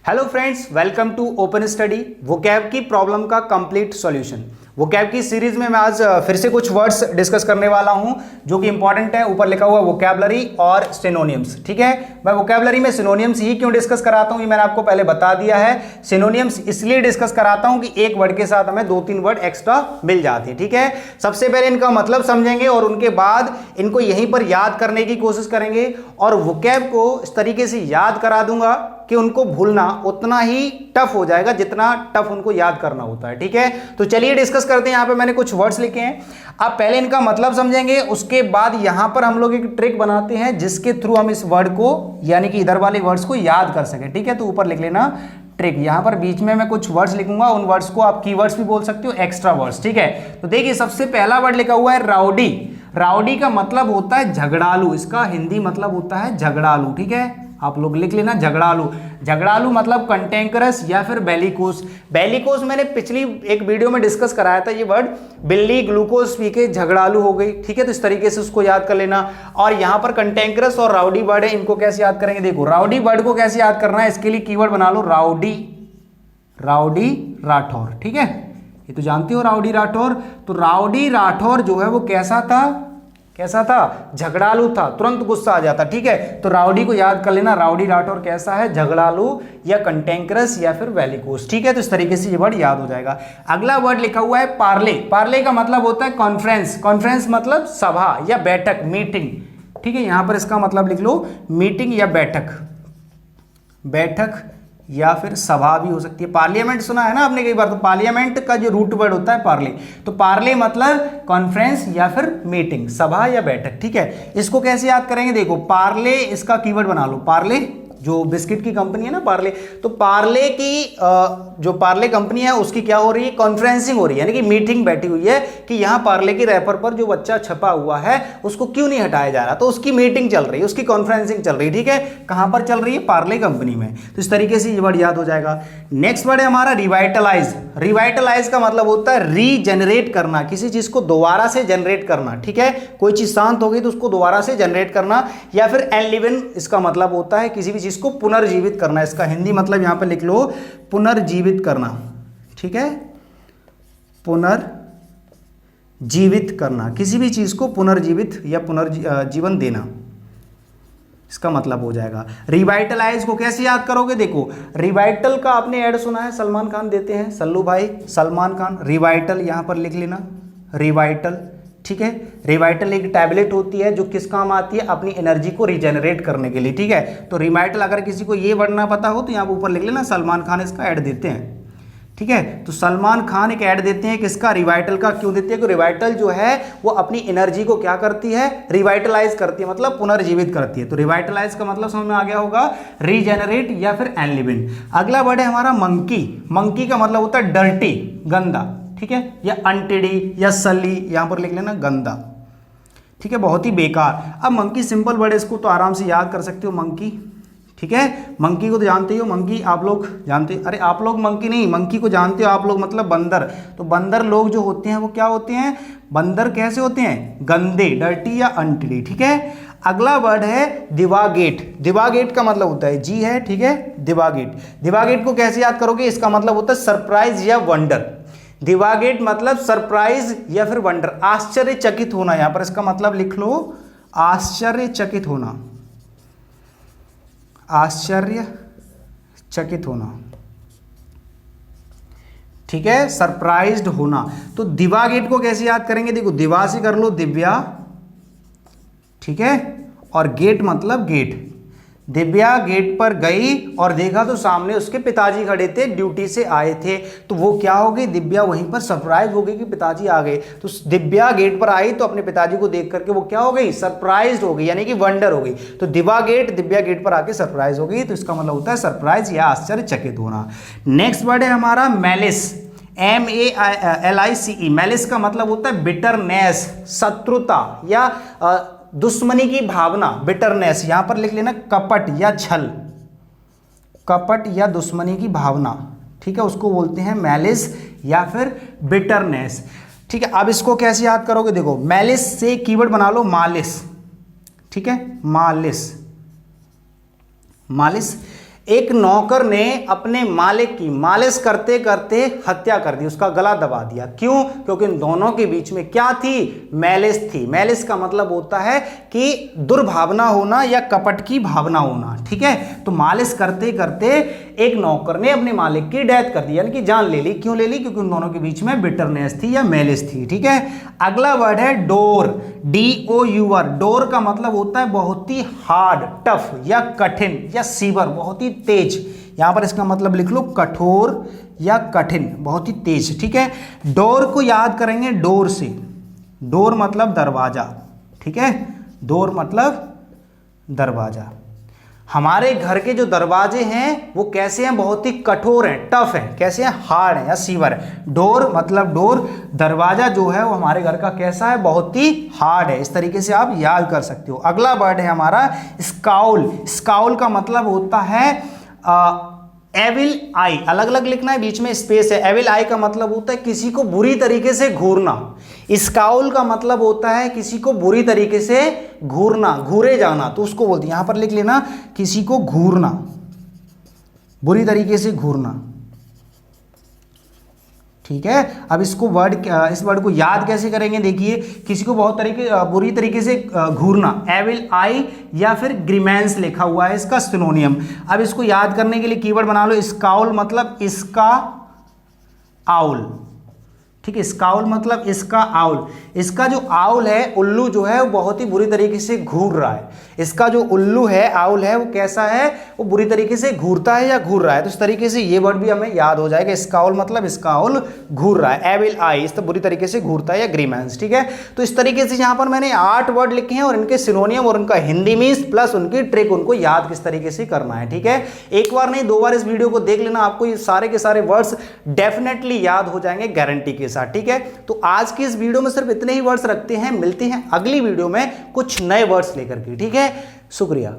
Hello friends, welcome to Open Study vocab की problem का complete solution. Vocab की series में मैं आज फिर से कुछ वर्ड्स डिस्कस करने वाला हूं जो कि इंपॉर्टेंट है। ऊपर लिखा हुआ वोकैबलरी और सिनोनियम्स। ठीक है, मैं वोकैबलरी में सिनोनियम्स ही क्यों डिस्कस कराता हूं ये मैंने आपको पहले बता दिया है। सिनोनियम्स इसलिए डिस्कस कराता हूं कि एक वर्ड के साथ हमें 2-3 वर्ड एक्स्ट्रा मिल जाते हैं। ठीक है, सबसे पहले इनका मतलब समझेंगे और उनके बाद इनको यहीं पर याद करने की कोशिश करेंगे और वोकैब को इस तरीके से याद करा दूंगा कि उनको भूलना उतना ही टफ हो जाएगा जितना टफ उनको याद करना होता है। ठीक है, तो चलिए डिस्कस करते हैं। यहां पे मैंने कुछ वर्ड्स लिखे हैं, आप पहले इनका मतलब समझेंगे, उसके बाद यहां पर हम लोग एक ट्रिक बनाते हैं जिसके थ्रू हम इस वर्ड को यानी कि इधर वाले वर्ड्स को याद कर सके। ठीक है, तो ऊपर लिख लेना ट्रिक। यहां पर बीच में मैं कुछ वर्ड्स लिखूंगा, उन वर्ड्स को आप कीवर्ड्स भी बोल सकते हो, एक्स्ट्रा वर्ड्स। ठीक है, तो देखिए सबसे पहला वर्ड लिखा हुआ है राउडी। राउडी का मतलब होता है झगड़ालू, इसका हिंदी मतलब होता है झगड़ालू। ठीक है, आप लोग लिख लेना झगड़ालू। झगड़ालू मतलब कंटेंकरस या फिर बेलिकोस। बेलिकोस मैंने पिछली एक वीडियो में डिस्कस कराया था, ये वर्ड बिल्ली ग्लूकोज पी के झगड़ालू हो गई। ठीक है, तो इस तरीके से उसको याद कर लेना। और यहां पर कंटेंकरस और राउडी वर्ड है, इनको कैसे याद करेंगे? देखो राउडी वर्ड को कैसे याद करना है, इसके लिए कीवर्ड बना लो राउडी, राउडी राठौर। ठीक है, ये तो जानते हो राउडी राठौर। तो राउडी राठौर जो है वो कैसा था? कैसा था? झगड़ालू था, तुरंत गुस्सा आ जाता। ठीक है, तो राउडी को याद कर लेना, राउडी राठौर कैसा है? झगड़ालू या कंटेंकरस या फिर वेलिकोस। ठीक है, तो इस तरीके से ये वर्ड याद हो जाएगा। अगला वर्ड लिखा हुआ है पार्ले। पार्ले का मतलब होता है कॉन्फ्रेंस। कॉन्फ्रेंस मतलब सभा या बैठक, मीटिंग। ठीक है, यहां पर इसका मतलब लिख लो मीटिंग या बैठक, बैठक या फिर सभा भी हो सकती है। पार्लियामेंट सुना है ना आपने कई बार, तो पार्लियामेंट का जो रूट वर्ड होता है पार्ले, तो पार्ले मतलब कॉन्फ्रेंस या फिर मीटिंग, सभा या बैठक। ठीक है, इसको कैसे याद करेंगे? देखो पार्ले इसका कीवर्ड बना लो, पार्ले जो बिस्किट की कंपनी है ना पार्ले, तो पार्ले की जो पार्ले कंपनी है उसकी क्या हो रही है? कॉन्फ्रेंसिंग हो रही है, यानी कि मीटिंग बैठी हुई है कि यहाँ पार्ले की रैपर पर जो बच्चा छपा हुआ है उसको क्यों नहीं हटाया जा रहा, तो उसकी मीटिंग चल रही है, उसकी कॉन्फ्रेंसिंग चल रही है। ठीक है, कहां पर चल रही है? पार्ले कंपनी में। तो इस तरीके से ये वर्ड याद हो जाएगा। नेक्स्ट वर्ड है हमारा रिवाइटलाइज। रिवाइटलाइज का मतलब होता है रीजनरेट करना, किसी चीज को दोबारा से जनरेट करना। ठीक है, कोई चीज शांत हो गई तो उसको दोबारा से जनरेट करना, या फिर एनलिवन इसका मतलब होता है किसी भी चीज को पुनर्जीवित करना। इसका हिंदी मतलब यहां पर लिख लो पुनर्जीवित करना। ठीक है, पुनर्जीवित करना, किसी भी चीज को पुनर्जीवित या पुनर्जीवन देना, इसका मतलब हो जाएगा। रिवाइटलाइज को कैसे याद करोगे? देखो रिवाइटल का आपने ऐड सुना है, सलमान खान देते हैं, सल्लू भाई सलमान खान। रिवाइटल यहां पर लिख लेना, रिवाइटल। ठीक है, रिवाइटल एक टैबलेट होती है जो किस काम आती है? अपनी एनर्जी को रिजेनरेट करने के लिए। ठीक है, तो रिवाइटल अगर किसी को ये वर्ड ना पता हो तो यहाँ ऊपर लिख लेना सलमान खान इसका ऐड देते हैं। ठीक है, तो सलमान खान एक ऐड देते हैं किसका? रिवाइटल का। क्यों देते हैं? कि रिवाइटल जो है वो अपनी एनर्जी को क्या करती है? रिवाइटलाइज करती है, मतलब पुनर्जीवित करती है। तो रिवाइटलाइज का मतलब समझ में आ गया होगा, रीजेनरेट या फिर एनलिविन। अगला वर्ड है हमारा मंकी। मंकी का मतलब होता है डर्टी, गंदा। ठीक है, या अनटिडी या सली, यहां पर लिख लेना गंदा। ठीक है, बहुत ही बेकार। अब मंकी सिंपल वर्ड है, इसको तो आराम से याद कर सकते हो, मंकी। ठीक है, मंकी को तो जानते हो, मंकी आप लोग जानते हो। अरे आप लोग मंकी नहीं, मंकी को जानते हो आप लोग, मतलब बंदर। तो बंदर लोग जो होते हैं वो क्या होते हैं? बंदर कैसे होते हैं? गंदे, डर्टी या अनटिडी। ठीक है, अगला वर्ड है दिवागेट। दिवागेट का मतलब होता है जी है। ठीक है, दिवागेट। दिवागेट को कैसे याद करोगे? इसका मतलब होता है सरप्राइज या वंडर। दिवागेट मतलब सरप्राइज या फिर वंडर, आश्चर्यचकित होना। यहां पर इसका मतलब लिख लो आश्चर्यचकित होना, आश्चर्यचकित होना। ठीक है, सरप्राइज्ड होना। तो दिवागेट को कैसे याद करेंगे? देखो दिवा से कर लो दिव्या। ठीक है, और गेट मतलब गेट। दिव्या गेट पर गई और देखा तो सामने उसके पिताजी खड़े थे, ड्यूटी से आए थे। तो वो क्या हो गई? दिव्या वहीं पर सरप्राइज हो गई कि पिताजी आ गए। तो दिव्या गेट पर आई तो अपने पिताजी को देख करके वो क्या हो गई? सरप्राइज हो गई, यानी कि वंडर हो गई। तो दिव्या गेट पर आके सरप्राइज हो गई, तो इसका मतलब होता है सरप्राइज या आश्चर्यचकित होना। नेक्स्ट वर्ड है हमारा मैलिस। MALICE। मैलिस का मतलब होता है बिटरनेस, शत्रुता या दुश्मनी की भावना, बिटरनेस। यहां पर लिख लेना कपट या छल, कपट या दुश्मनी की भावना। ठीक है, उसको बोलते हैं मैलिस या फिर बिटरनेस। ठीक है, अब इसको कैसे याद करोगे? देखो मैलिस से कीवर्ड बना लो मालिस। ठीक है, मालिस, मालिस। एक नौकर ने अपने मालिक की मालिश करते करते हत्या कर दी, उसका गला दबा दिया। क्यों? क्योंकि इन दोनों के बीच में क्या थी? मैलिस थी। मैलिस का मतलब होता है कि दुर्भावना होना या कपट की भावना होना, ठीक है। तो मालिश करते करते एक नौकर ने अपने मालिक की डेथ कर दी, यानी कि जान ले ली। क्यों ले ली? क्योंकि उन दोनों के बीच में बिटरनेस थी या मैलिस थी, ठीक है। अगला वर्ड है डोर, DOUR। डोर का मतलब होता है बहुत ही हार्ड, टफ या कठिन या सीवर, बहुत ही तेज। यहां पर इसका मतलब लिख लो कठोर या कठिन, बहुत ही तेज, ठीक है। डोर को याद करेंगे डोर से, डोर मतलब दरवाजा, ठीक है। डोर मतलब दरवाजा। हमारे घर के जो दरवाजे हैं वो कैसे हैं? बहुत ही कठोर हैं, टफ हैं। कैसे हैं? हार्ड है या सीवर है। डोर मतलब डोर, दरवाजा जो है वो हमारे घर का कैसा है? बहुत ही हार्ड है। इस तरीके से आप याद कर सकते हो। अगला वर्ड है हमारा स्काउल। स्काउल का मतलब होता है एविल आई, अलग अलग लिखना है, बीच में स्पेस है। एविल आई का मतलब होता है किसी को बुरी तरीके से घूरना। स्काउल का मतलब होता है किसी को बुरी तरीके से घूरना, घूरे जाना, तो उसको बोलते हैं, यहां पर लिख लेना किसी को घूरना, बुरी तरीके से घूरना, ठीक है। अब इसको इस वर्ड को याद कैसे करेंगे? देखिए, किसी को बहुत बुरी तरीके से घूरना, एविल आई या फिर ग्रीमेंस लिखा हुआ है इसका सिनोनियम। अब इसको याद करने के लिए कीवर्ड बना लो, स्काउल मतलब इसका आउल, ठीक है। स्काउल मतलब इसका आउल। इसका जो आउल है, उल्लू जो है वो बहुत ही बुरी तरीके से घूर रहा है। इसका जो उल्लू है, आउल है, वो कैसा है? वो बुरी तरीके से घूरता है या घूर रहा है। तो इस तरीके से ये वर्ड भी हमें याद हो जाएगा। स्काउल मतलब इसका आउल घूर रहा है। एविल आई, इस तो बुरी तरीके से घूरता है या ग्रीमेंस, ठीक है। तो इस तरीके से यहाँ पर मैंने 8 वर्ड लिखे हैं और इनके सिनोनियम और उनका हिंदी मीन्स प्लस उनकी ट्रिक, उनको याद किस तरीके से करना है, ठीक है। एक बार नहीं 2 बार इस वीडियो को देख लेना, आपको ये सारे के सारे वर्ड्स डेफिनेटली याद हो जाएंगे गारंटी के साथ, ठीक है। तो आज की इस वीडियो में सिर्फ इतने ही वर्ड्स रखते हैं, मिलते हैं अगली वीडियो में कुछ नए वर्ड्स लेकर के, ठीक है। शुक्रिया।